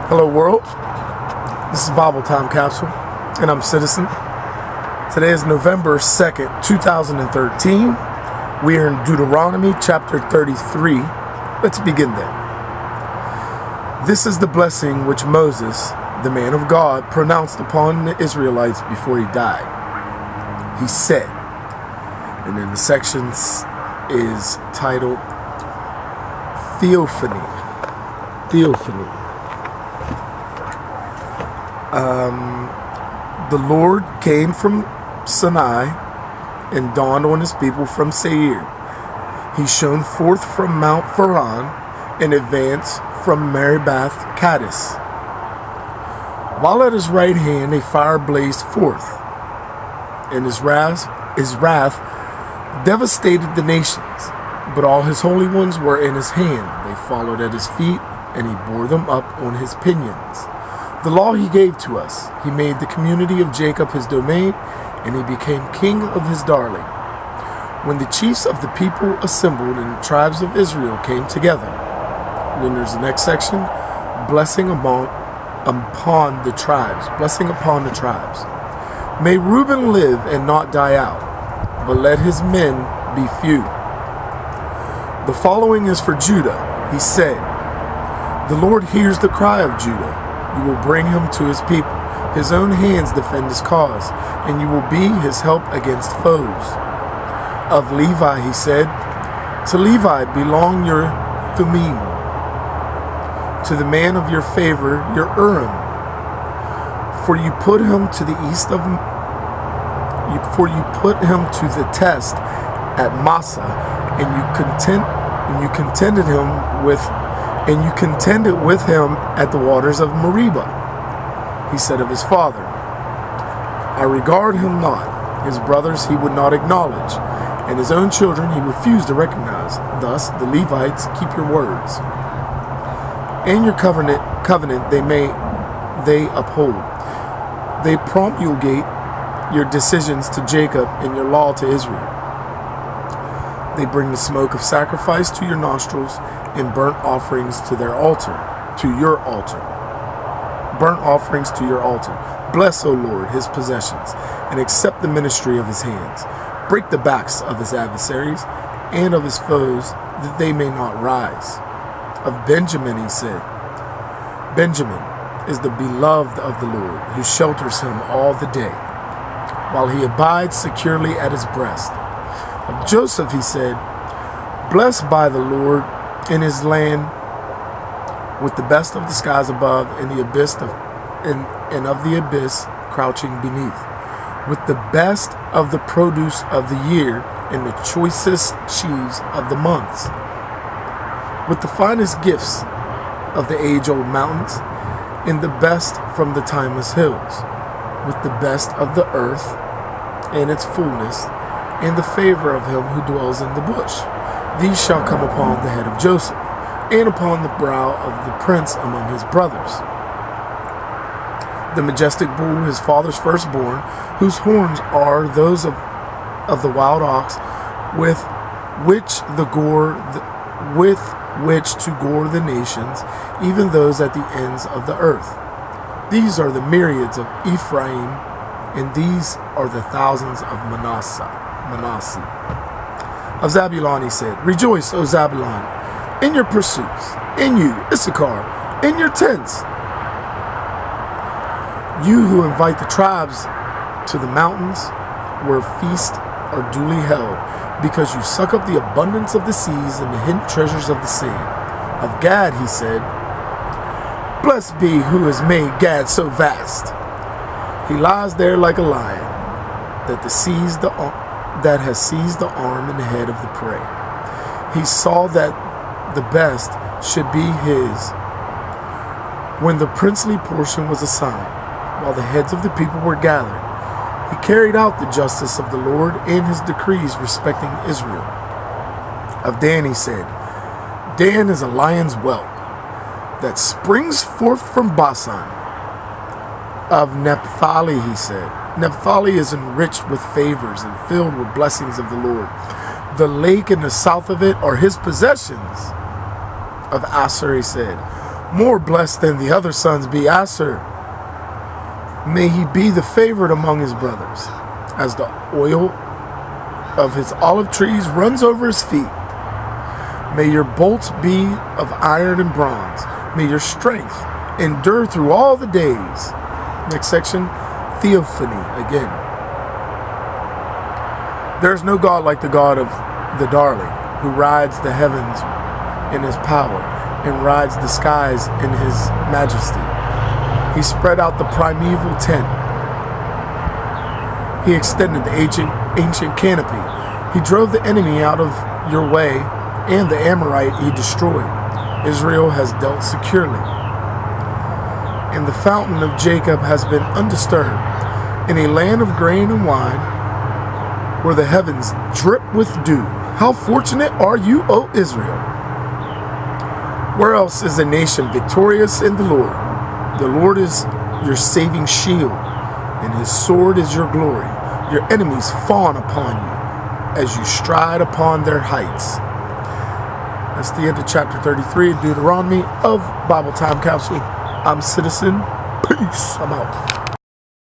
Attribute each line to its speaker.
Speaker 1: Hello world, this is Bible Time Capsule, and I'm Citizen. Today is November 2nd, 2013. We are in Deuteronomy Chapter 33. Let's begin then. This is the blessing which Moses, the man of God, pronounced upon the Israelites before he died. He said, and then the section is titled Theophany. The Lord came from Sinai and dawned on his people from Seir. He shone forth from Mount Paran and advanced from Meribah Kadesh. While at his right hand a fire blazed forth, and his wrath devastated the nations. But all his holy ones were in his hand. They followed at his feet, and he bore them up on his pinions. The law he gave to us. He made the community of Jacob his domain, and he became king of his darling. When the chiefs of the people assembled and the tribes of Israel came together. Then there's the next section, blessing upon the tribes. Blessing upon the tribes. May Ruben live and not die out, but let his men be few. The following is for Judah. He said, the Lord hears the cry of Judah. You will bring him to his people. His own hands defend his cause, and you will be his help against foes. Of Levi he said, to Levi belong your Thummim, to the man of your favor, your Urim. For you put him to the east of, for you put him to the test at Massa, and you contended with him at the waters of Meribah. He said of his father, I regard him not. His brothers he would not acknowledge, and his own children he refused to recognize. Thus the Levites keep your words, and your covenant they uphold. They promulgate your decisions to Jacob and your law to Israel. They bring the smoke of sacrifice to your nostrils and burnt offerings to their altar, to your altar. Burnt offerings to your altar. Bless, O Lord, his possessions, and accept the ministry of his hands. Break the backs of his adversaries and of his foes, that they may not rise. Of Benjamin he said, Benjamin is the beloved of the Lord, who shelters him all the day, while he abides securely at his breast. Of Joseph he said, blessed by the Lord in his land, with the best of the skies above, and the abyss and of the abyss crouching beneath, with the best of the produce of the year, and the choicest sheaves of the months, with the finest gifts of the age-old mountains, and the best from the timeless hills, with the best of the earth and its fullness, and the favor of him who dwells in the bush. These shall come upon the head of Joseph, and upon the brow of the prince among his brothers. The majestic bull, his father's firstborn, whose horns are those of the wild ox, with which to gore the nations, even those at the ends of the earth. These are the myriads of Ephraim, and these are the thousands of Manasseh. Of Zabulon he said, rejoice, O Zabulon, in your pursuits, in you, Issachar, in your tents. You who invite the tribes to the mountains, where feasts are duly held, because you suck up the abundance of the seas and the hidden treasures of the sand. Of Gad he said, blessed be who has made Gad so vast. He lies there like a lion that has seized the arm and the head of the prey. He saw that the best should be his when the princely portion was assigned, while the heads of the people were gathered. He carried out the justice of the Lord and his decrees respecting Israel. Of Dan he said, Dan is a lion's whelp that springs forth from Basan. Of Nephthali he said, Nephthali is enriched with favors and filled with blessings of the Lord. The lake and the south of it are his possessions. Of Aser he said, More blessed than the other sons be Aser. May he be the favorite among his brothers, as the oil of his olive trees runs over his feet. May your bolts be of iron and bronze. May your strength endure through all the days. Next section, theophany again. There is no God like the God of the darling, who rides the heavens in his power and rides the skies in his majesty. He spread out the primeval tent. He extended the ancient canopy. He drove the enemy out of your way, and the Amorite he destroyed. Israel has dealt securely. And the fountain of Jacob has been undisturbed, in a land of grain and wine, where the heavens drip with dew. How fortunate are you, O Israel! Where else is a nation victorious in the Lord? The Lord is your saving shield, and his sword is your glory. Your enemies fawn upon you as you stride upon their heights. That's the end of chapter 33 of Deuteronomy of Bible Time Capsule. I'm Citizen. Peace. I'm out.